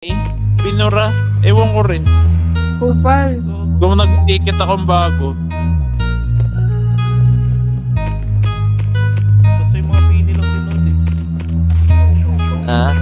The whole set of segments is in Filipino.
Pinura, ewan ko rin. Kupal. Kung nag-ticket akong bago. Basta yung mga pini lang din natin. Ha?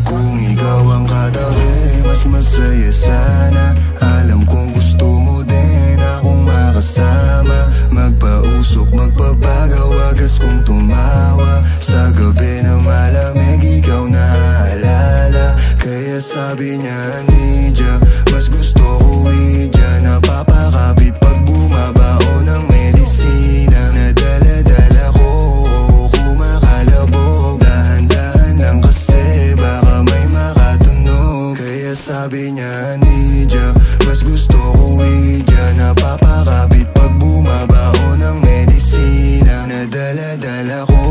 Kung ikaw ang katabi, mas masaya sana. Alam kong gusto mo din akong makasama. Magpausok, magpabagaw, wagas kong tumawa. Sa gabi na malamig, ikaw naaalala. Kaya sabi niya, Nidya, mas gusto ko Idya. Napapakapit pag bumabao ng medisina. Nadala-dala ko, kumakalabog. Dahan-dahan lang kasi baka may makatunog. Kaya sabi niya, Nidya, mas gusto ko Idya. Napapakapit pag bumabao ng medisina. Nadala-dala ko,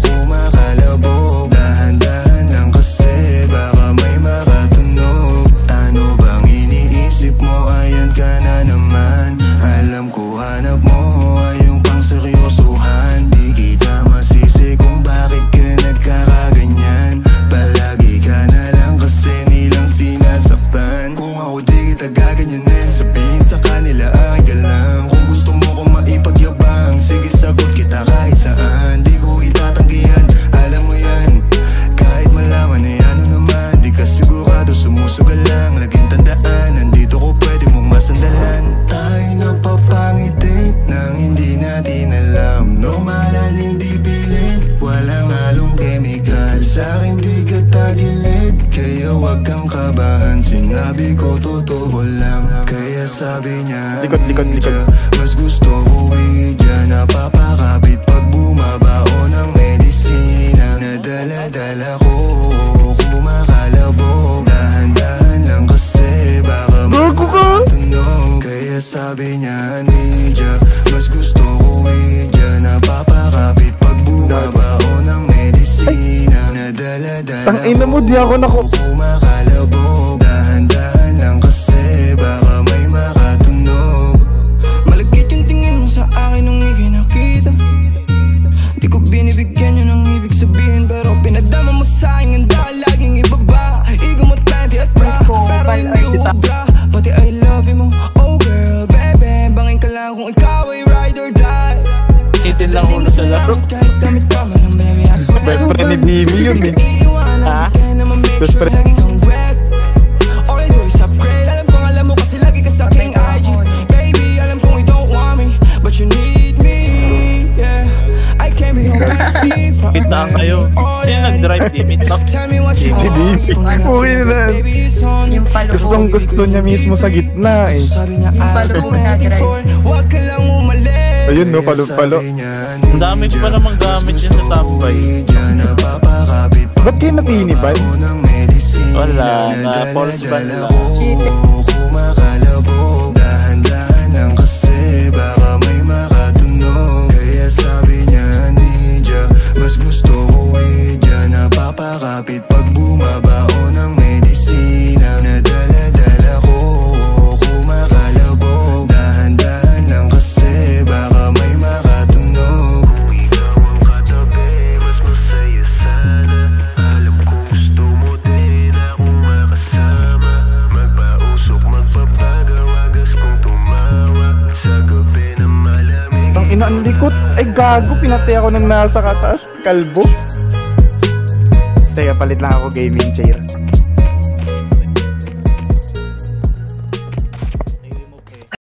kumakalabog. Dahan-dahan lang kasi baka may makatunog. Ano bang iniisip mo? Ayan ka na naman. Alam ko hanap mo ay yung pang seryosohan. Di kita masisi kung bakit ka nagkakaganyan. Palagi ka na lang kasi nilang sinasaktan. Kung ako di kita gaganyanin, sabihin sa kanila ay galang. Kung gusto mo kong maipagyabang, sige sagot kita kahit saan. Di ko itatanggihan, alam mo yan. Kahit malaman ay ano naman, di ka sigurado, sumusugal lang. Laging tandaan, nandito ko pwede mong masandalan. Tayo napapangiti nang hindi natin alam. Normalan, hindi pilit, walang halong chemical. Sa'kin di ka tagilid, kaya wag kang kabahan. Sinabi ko totoo lang, kaya sabi niya, Nidya, mas gusto ko Idya. Napapakapit pag bumabao ng medisina. Nadala-dala ko, kumakalabog. Dahan-dahan lang kasi baka makatunog. Kaya sabi niya, Nidya, mas gusto ko Idya. Napapakapit pag bumabao ng medisina. Nadala-dala ko, Tangina mo, di ako kumakalabog. Dahan-dahan lang kasi baka may makatunog. Malagkit yung tingin mo sa akin nung ikinakita. Di ko binibigyan yun ang ibig sabihin, pero pinadama mo sa akin. Handa ka laging ibaba. Ego mo 20 at bra, pero hindi ubra. Pati I love you mo, oh girl, baby. Bangin ka lang kung ikaw ay ride or die. Itin lang ulo sa laro. Kahit damit ka man ng baby, I swear. Best friend ni Bimi yun eh. Ha? Best friend. Lagi kang wet. All I do is upgrade. Alam mo kasi lagi ka sa aking IG. Baby, alam kong you don't want me, but you need me, yeah. I can't be honesty. Pitang kayo. Sino nag-drive di? Meetlog? Si Bimi. Uwi na. Yung palubog. Gustong gusto niya mismo sa gitna eh. Yung palubog na drive. Huwag ka lang umalis. Ayun no, palo-palo. Ang dami pa namang gamit yan sa tambay. Ba't kayo napinibay? Wala, na-pulse ban lang. Kumakalabog. Dahan-dahan lang kasi baka may makatunog. Kaya sabi niya, Nidya, mas gusto ko Idya. Napapakapit pag bumabao ng medisina. Nadala-dala ko, kumakalabog. Dahan-dahan lang kasi baka may makatunog. Kung ikaw ang katabi, mas masaya sana. Alam kong gusto mo din akong makasama. Magpausok, magpapagaw, wagas kong tumawa. Sa gabi na malamig. Ang ina ang likot. Ay gago, pinatay ako ng nasa kataas. Kalbo. Teka, palit lang ako gaming chair.